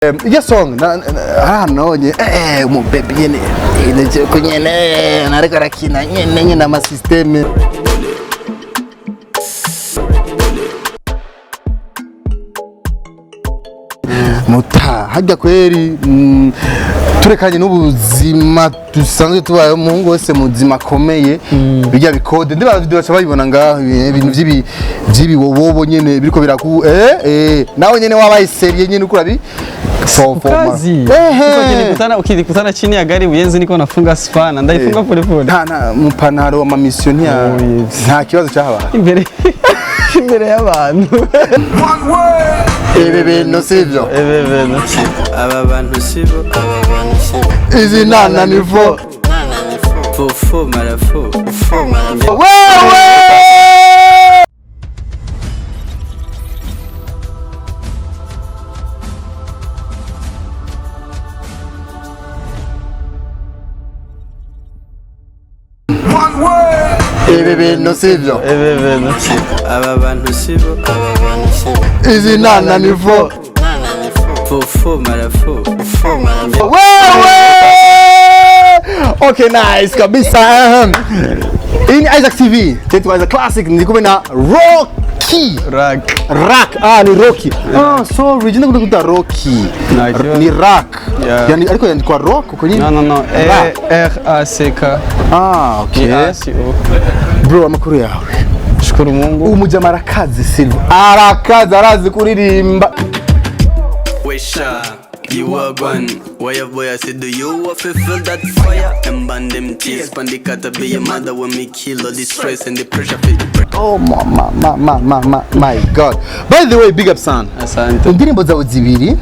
Iyo song nonye mu baby nyene ine kunyene nariko rakina nyene ama system muta hajya kweri turekanye n'ubuzima dusanzwe tubaye muhungu wese muzima komeye bijya bikode ndiba video cyabibona ngaho ibintu vyibi wobo nyene biriko biraku nawe nyene wabaye serie nyene ukurabi kazi ukikutana chini ya gari uyenzi niko nafunga spana ndaifunga pole pole nta mupanaro wa mamissionia nta kibazo cyahaba imbere y'abantu no sivyo aba bantu sibo izi nana nivo fo marafo wewe no sivyo aba bantu sibo izi nana nivo fo marafo wewe okay nice kabisa in Isaac TV tetu as a classic ndikume na Rocky ni Rocky sorry jina kuta Rocky ni Rock yani ariko yandikwa Rock uko nyine no R-A-C-K okay bro amakuru yawe shukuru Mungu umujama arakazi Silva arazi kuririmba Wesha you are gone why your boy I said do you want to feel that fire and band them tears pandikata be your mother when me kill all the stress and the pressure oh my god by the way big up son asante indirimbo zawe zibiri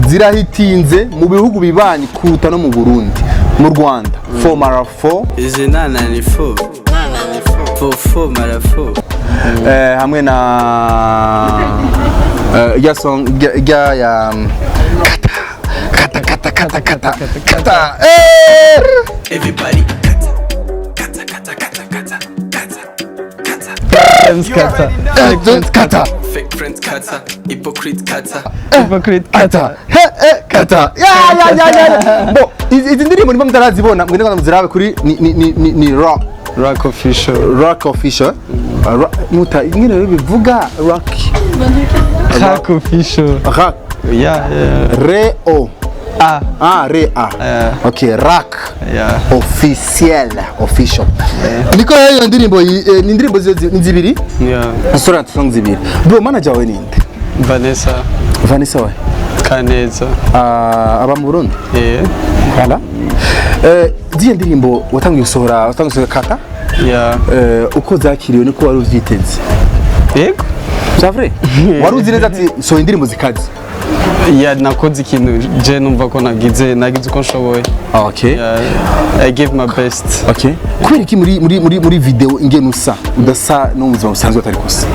zirahitinze mu bihugu bibanyi kuruta no mu Burundi mu Rwanda for marafo izi nana ni fo marafo hamwe na ya song ya kata everybody kata fake friends kata hypocrite kata ya bo izi ndirimbo nimba mutarazibona mwende kwa muzirabe kuri ni Rock official muta ingene bivuga Rock official Rock re o re a okay Rock official niko yo ndirimbo ni ndirimbo zibiri sura song zibiri bro manager wawe ninde Vanessa we Kaneza aba mu Burundi hala diye ndirimbo watangiye gusohora kata uko zakiriwe niko wari uvyiteze yego c'est vrai wari uzi neza ati so indirimbo zikaze nakoze ikintu je numva ko nagize uko nshoboye okay I give my best okay kwereki muri video ingene udasa no muzima busanzwe atari kosa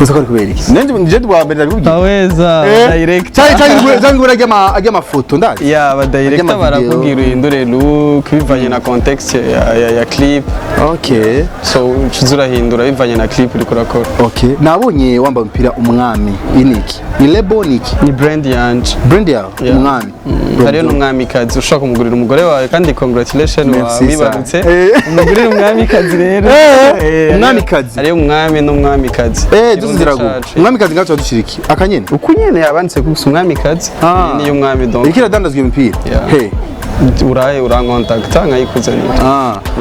uza ko kubera iki nje twabera bibyo taweza direct cyangwa urajya amafoto ndazi aba director barakubwira uhindure look bivanye na context ya clip okay so uzurahindura bivanye na clip uri kurakora okay nabonye wambaye umupira umwami iniki ni label niki ni brand yanje yawe umwami hariyo n'umwami kazi ushaka kumugurira umugore wawe kandi congratulations wibarutse umugurira umwami kazi rero umwami kazi hariyo umwami n'umwami kazi duzirago umwami kazi ngacho dushiriki akanyene uko nyene yabanditse ku umwami kazi niyo umwami donc ikira dandazwe imipira uraye urankontakta nkayikuzanira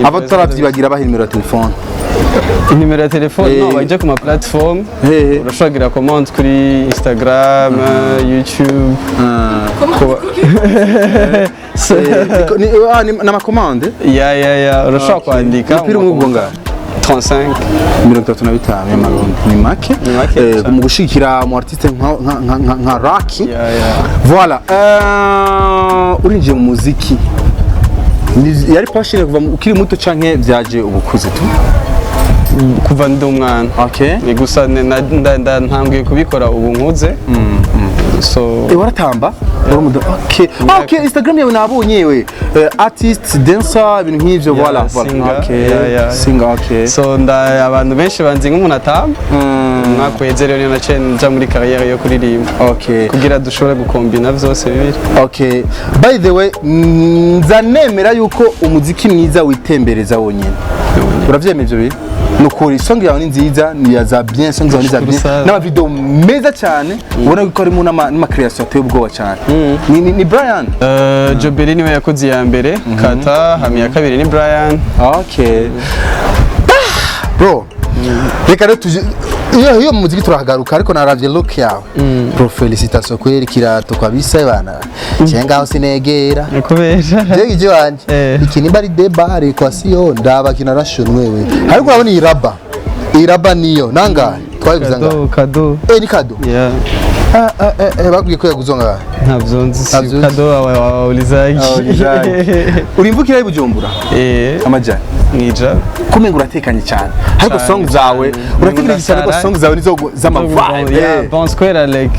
abataravibagira baha nimero ya telefone inimero ya telefone no baje ku ma platform urashagira comment kuri Instagram YouTube na ma commande urashaka kwandika mpira umubonga 35 35 y'amarundi ni make mu gushikira mu artiste nka Rocky voilà urinjiye mu muziki yari passion kuva ukiri muto canke byaje ubukuze tu kuva ndi umwana okay ni gusa ntangiye kubikora ubu nkuze so waratamba okay okay Instagram yawe nabonye we artist dancer ibintu nk'ivyo voilà okay singer okay so nda abantu benshi banzi nk'umuntu atamba mwakweze rero na chain nja muri carrière yo kuririmba okay kugira dushobore gukombina vyose bibiri okay by the way nzanemera yuko umuziki mwiza witembereza wonyene uravyemeye ivyo bintu nukuri song yawe ni nziza ni ya za bien song zawe ni za bien n'ama video meza cyane ubona ko arimo n'ama creation ateye ubwoba cyane ni Brian Jobeli niwe yakoze ya mbere kata hamwe ya kabiri ni Brian okay bro reka rero iyo muziki turahagaruka ariko naravye look yawe bro felicitation kweri kirato kwa bisa bana cenga aho sinegera kubesha jegi wanje iki ni bari debare kwa siyo ndaba kinarashonwe we ariko urabona iraba niyo nanga twabivuza nga kado ni kado yeah bakwiye ko yaguzonga ntabyo nzi kado awulizaje urimvukira ibujumbura amajana nija kumenga uratekanye cyane ariko song zawe uratekereza cyane ko song zawe nizo z'amavibe bon square like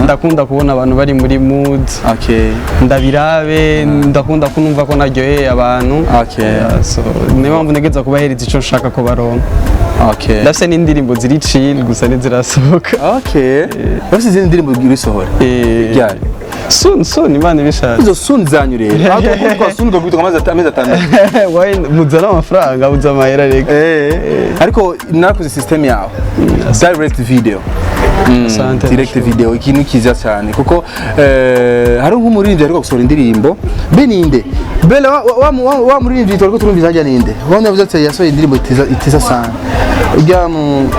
ndakunda kubona abantu bari muri mood okay ndabirabe ndakunda kunumva ko naryoheye abantu okay so niyo mpamvu negeza kubahereza ico nshaka ko baronka okay ndafise n'indirimbo ziri chill gusa nizirasohoka okay bafise izindi ndirimbo zirisohora ryari soon imana ibishaka izo soon zanyu rero aho kwa soon ndo kwitwa amezi 6 why muzana amafaranga uza mahera rega ariko nakoze system yawe direct video direct video ikintu kiza cyane kuko hari nk'umuririmbyi ariko gusohora indirimbo beninde bela wa muririmbyi twariko turumviza hajya ninde wone yavuze ati yasohoye indirimbo itiza sana ujya mu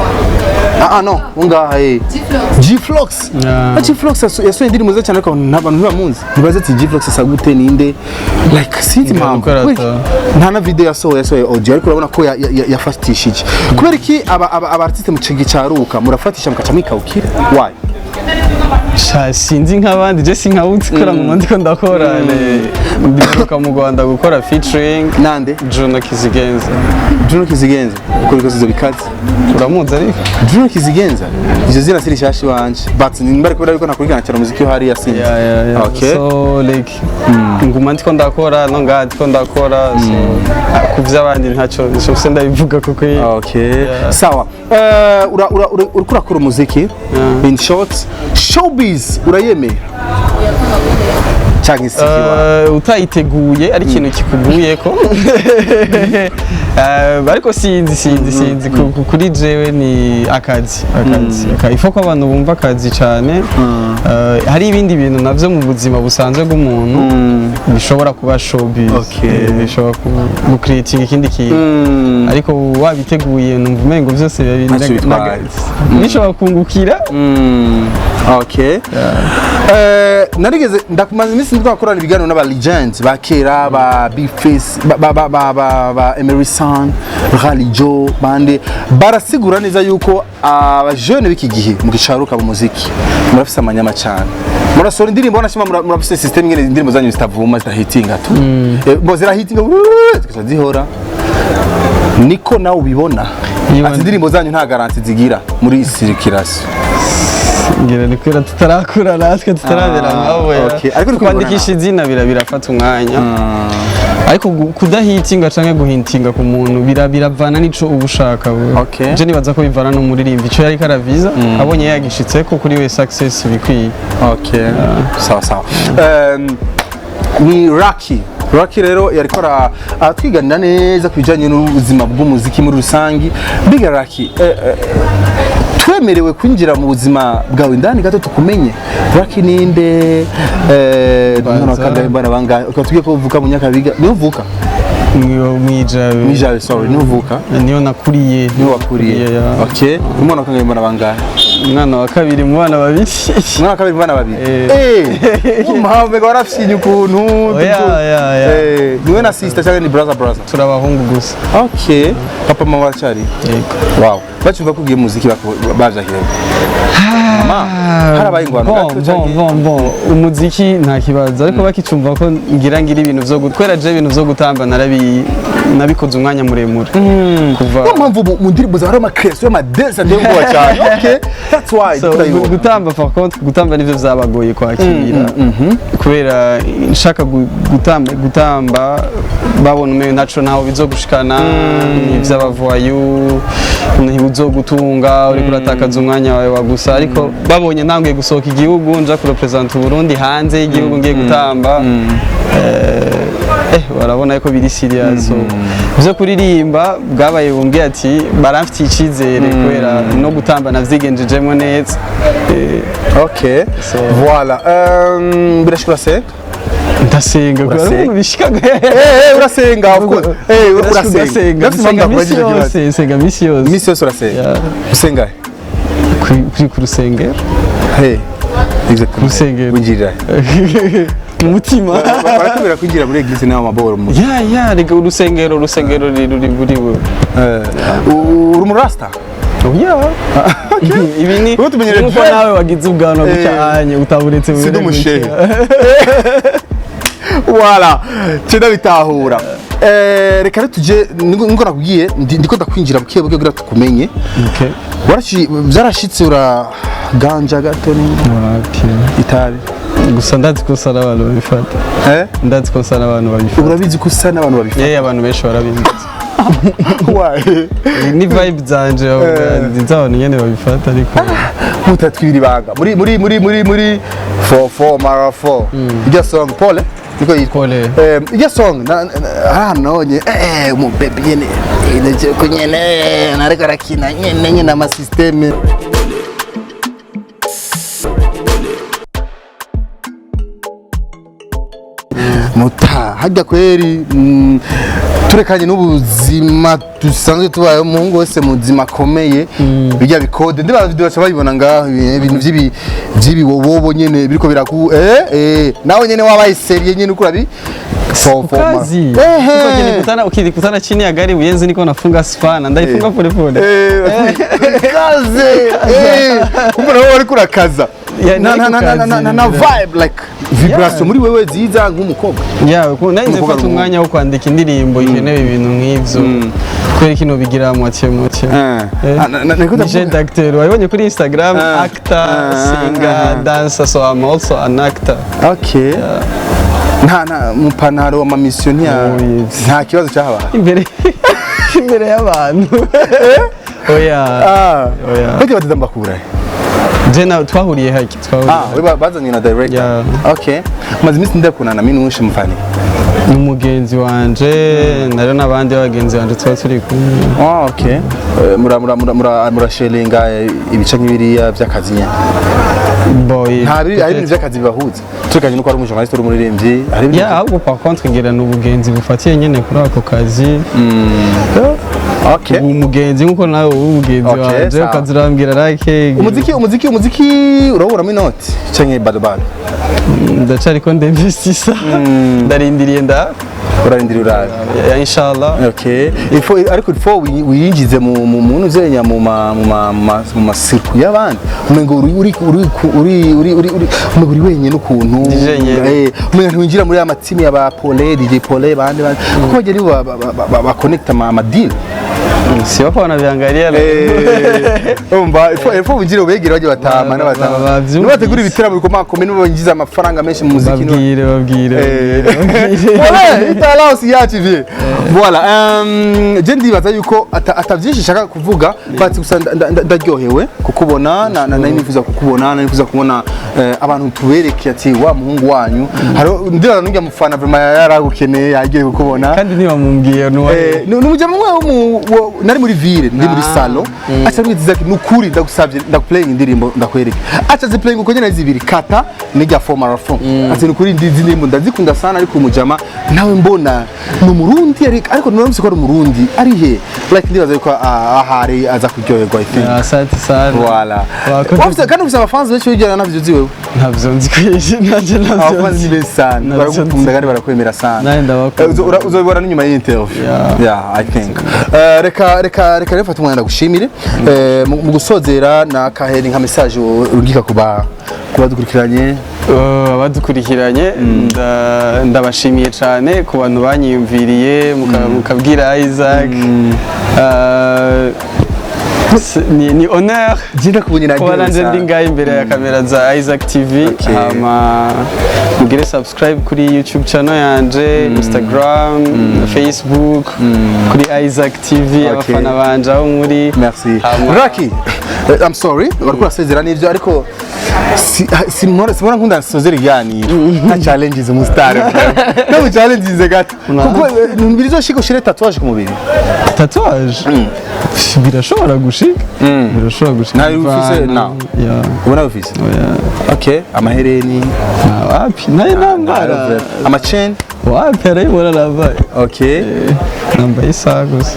no unga G-Flox G-Flox yasohoye indirimbo nziza cyane ariko n'abantu ntibamunzi ntibaze ati G-Flox asagute ninde like sinzi mpamvu nta na video yasohoye audio ariko urabona ko yafatishije kubera iki aba artiste mu cigi cyaruka murafatisha mukacamika ukira why sinzi nk'abandi je sinkawuti kora mu ndiko ndakora ndiruka mu Rwanda gukora featuring nande Juno Kizigenza ukuri ko sizo bikaze uramuzi ariko Juno Kizigenza izo zina siri shashi wanje but nimbare kubera yuko nakurikirana cyane muziki hari yasinze okay so like nguma ndiko ndakora no ngadi ndiko ndakora so kuvya abandi ntaco nshobose ndabivuga kuko okay sawa urakora umuziki in short showbiz urayemera cyangwa isi utayiteguye ari ikintu kikuguye ko ariko sinzi kuri jewe ni akazi ifo ko abantu bumva akazi cyane hari ibindi bintu navyo mu buzima busanzwe bw'umuntu bishobora kuba showbiz bishobora ku creating ikindi kintu ariko wabiteguye numva umengo byose bishobora kungukira okay narigeze ndakumaze iminsi ndakorana ibiganiro n'aba legends ba kera ba big face ba Emerson Ralijo bande barasigura neza yuko aba jeune biki gihe mu gicaruka mu muziki murafise amanyama cyane murasora indirimbo nashima murafise system ngene indirimbo zanyu zitavuma zitahitinga tu bo zirahitinga zihora niko nawe ubibona ati indirimbo zanyu nta garanti zigira muri circulation ngira nikwira tutarakura natwe tutarabera nkawe ariko kwandikisha izina birafata umwanya ariko kudahitinga canke guhintinga ku muntu biravana nico ubushaka je nibaza ko bivana no muririmba ico yari karaviza abonye yagishitseko kuri we success bikwiye sawa ni Rocky rero yariko atwiganira neza kubijanye n'ubuzima bw'umuziki muri rusangi biga Rocky twemerewe kwinjira mu buzima bwawe ndani gato tukumenye Rocky ninde none akagambana banga ukatubwiye ko uvuka mu Nyakabiga niyo uvuka mwijabe sorry niyo uvuka niyo nakuriye niyo wakuriye okay umwana akagambana banga umwana wa kabiri mu bana babiri umwana wa kabiri mu bana babiri umahave warafyinye ukuntu niwe na sister cyangwa ni brother turabahungu gusa okay papa mama bacari wow bacumva ko ugiye muziki bavyakirewe mama harabaye ingwano bon umuziki nta kibazo ariko bakicumva ko ngira ibintu vyo gutwera je ibintu vyo gutamba nabikoze umwanya muremure kuva no mpamvu mu ndirimbo za harimo creation y'amadance ndiyo ngowa cyane okay that's why so, gutamba par contre gutamba nivyo vyabagoye kwakira kubera nshaka gutamba babona umenye naco naho bizogushikana ivy'abavoyu ntibuzogutunga uri kuratakaza umwanya wawe wagusa ariko babonye ntangiye gusohoka igihugu nja kurepresenta Burundi hanze y'igihugu ngiye gutamba barabona yuko biri serious so byo kuririmba bwabaye bumbye ati baramfitiye icizere kubera no gutamba navyigenjejemo neza okay so voilà birashobora se ndasenga kubera bishikaga urasenga of course urasenga ndasenga misi yose urasenga usenga ku rusengero exactly rusengero winjira umutima barakubira kwinjira muri eglise nayo maboro mu rega urusengero ruri buri we uri mu rasta ibi ni uko nawe wagize ubwanwa gucyanye utaburetse muri umushehe voilà cyenda bitahura reka tuje ngo nakubwiye ndiko ndakwinjira bukiye kugira tukumenye byarashitse uraganja gato ni itabi gusa ndazi ko sana abantu babifata ndazi ko sana abantu babifata urabizi ko sana abantu babifata abantu benshi barabizi why ni vibe zanje abantu nyene babifata ariko mutatwibira ibanga muri 4 mara 4 ijya song pole niko yitwa ijya song nonye mu baby nyene ine ko nyene nareka rakina nyene na system muta hajya kweri turekanye n'ubuzima dusanzwe tubaye muhungu wese muzima komeye bijya bikode ndiba video bacha bayibona ngaho ibintu vyibi wobo nyene biriko biraku nawe nyene wabaye serie nyene ukurabi kazi ukikutana chini ya gari uyenzi niko nafunga spana ndaifunga pole pole kaze kumbe nawe wari kurakaza na vibe like vibration muri wewe ziza nk'umukobwa narinze mfata umwanya wo kwandika indirimbo ikenewe ibintu nk'ivyo kubera kino bigira moitié nije d'acteur wabonye kuri Instagram actor singer dancer so I'm also an actor okay nta mupanaro wa mamissionia nta kibazo cyahabaye imbere y'abantu bajya batambakura jena twahuriye haki we bazanye na director okay maze imisi ndakunana minushe mfani n'umugenzi wanje nari nabandi bagenzi banje twa turi kumwe okay murashelinga ibice nk'ibiriya by'akazi nyene boy hari ibintu by'akazi bibahuza tukanye nuko ari umujournaliste uri umuririmbyi ahubwo par contre ngira n'ubugenzi bufatiye nyene kuri ako kazi okay umugenzi nkuko nawe umugenzi wanje ukazirambwira like umuziki urabura minoti cenye badobado ndacari ko ndinvestisa ndarindiriye urarindiriye uraje inshallah okay ariko wiyinjize mu muntu uzenya mu masirku y'abandi umengo uri wenyine ukuntu umengo ntiwinjira muri amatimi y'aba Pole DJ Pole bandi kuko bageri ba connect ama deal si wako wanaviangalia umva ifo winjire ubegere baje batama n'abatama nubategura ibitira muri komako nibo bangiza amafaranga menshi mu muziki babwire voilà italance yativye voilà je ndibaza yuko atavyinshi shaka kuvuga bati gusa ndaryohewe kukubona na nifuza kukubona nifuza kubona abantu tubereke ati wa muhungu wanyu haro ndira n'ujya mufana vraiment yaragukeneye yagiye kukubona kandi ntibamumbwiye n'umujya mwe nari muri ville ndi muri salon acha mwiziza nukuri ndagusavye ndakuplaying indirimbo ndakwereka acha ziplaying uko nyene zibiri kata nijya for marathon ati nukuri ndirimbo ndazikunda sana ariko umujama nawe mbona no murundi ariko nurumse ko ari umurundi ari he like ndibaza yuko ahari aza kuryoherwa I think asante sana voilà wafisa kandi ufisa abafanzi benshi bijyana navyo ziwewe ntabyo nzi naje navyo abafanzi ni sana barakunda kandi barakwemera sana uzobibona n'inyuma y'interview yeah I think reka refata umwanya ndagushimire mu gusozera na kaheri nka message urungika kuba kubadukurikiranye abadukurikiranye ndabashimiye cyane ku bantu banyiyumviriye mukabwira Isaac ni honneur kuba nanje ndi ngaho imbere ya kamera za Isaac TV hama mugire subscribe kuri YouTube channel yanje Instagram Facebook kuri Isaac TV abafana banje aho muri merci Raki I'm sorry bariko asezera n'ivyo ariko simora nkunda nsozera iganiro nta challenges mu star no challenges gato kuko birizoshika ushire tatouage ku mubiri tatouage birashobora gushika nayo ufise na ubona ufise okay amahereni wapi nayo nambara amachain wapi arayibona nabaye okay nambaye isaha gusa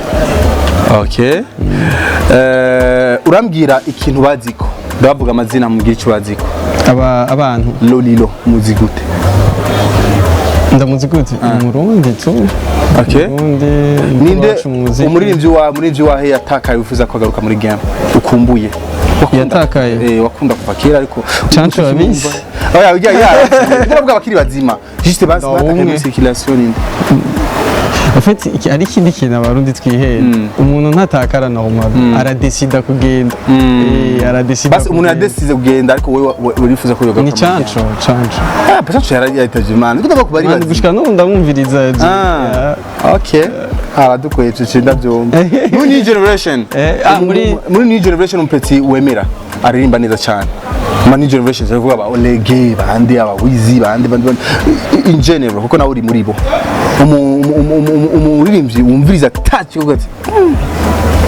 okay urambwira ikintu baziko ndavuga amazina mugira icyo baziko abantu lolilo muzigute ndamuzigute umurundi tu okay ninde umuririmbyi wahe yatakaye wifuza kwagaruka muri game ukumbuye yatakaye wakunda kuva kera ariko chancho abisi ndabwo abakiri bazima juste basi batakaye circulation en fait ari ikindi kintu abarundi twihera umuntu ntatakara normal aradesida kugenda aradesida basi umuntu yadesize kugenda ariko wewe urifuza ko yogaruka ni chancho chancho yarayitaje man ndumva ko bari bazi gushika no ndamwumviriza okay abadukoye cyenda byombi muri new generation muri new generation umpeti wemera aririmba neza cyane new generation zavuga aba olege bandi aba wizi bandi in general kuko nawe uri muri bo umuririmbyi wumviriza touch ugati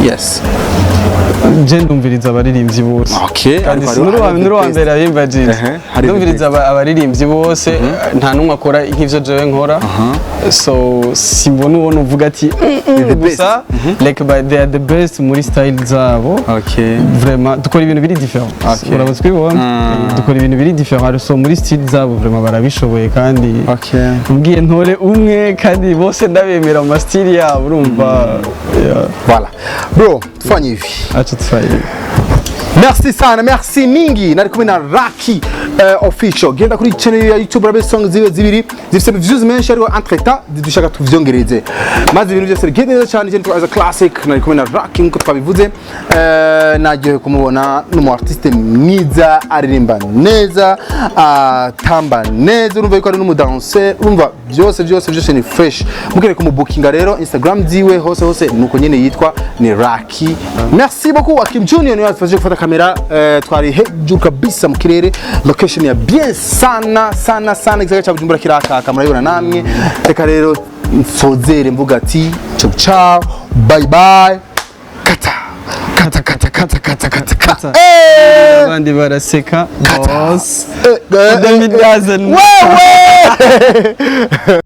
yes je ndumviriza abaririmbyi bose okay kandi sinuru wa mbere abimbajije ndumviriza abaririmbyi bose nta numwe akora nk'ivyo jewe nkora so simbona ubona uvuga ati gusa like they are the best muri style zabo okay vraiment dukora ibintu biri different urabona twibona dukora ibintu biri different so muri style zabo vraiment barabishoboye kandi okay mbwiye ntore umwe kandi bose ndabemera mu style yabo urumva voilà bro tufanye ivi acha tufanye merci sana merci mingi nari kumwe na Raki official genda kuri channel ya YouTube rabe song ziwe zibiri zifite views menshi ariko entretemps dushaka tuvyongereze maze ibintu byose bigende neza cyane cyane as a classic nari kumwe na Raki nko twabivuze nagiye kumubona n'umu artiste mwiza aririmba neza tamba neza urumva ko ari n'umu dancer urumva byose ni fresh mukere kumubookinga rero Instagram ziwe hose nuko nyene yitwa ni Raki merci beaucoup Akim Junior niyo yafashe gufata kamera twari hejuru kabisa mu kirere location ya bien sana exactly cha Bujumbura kirakaka murayibona namwe reka rero mfozere mvuga ati ciao bye bye kata abandi baraseka boss wewe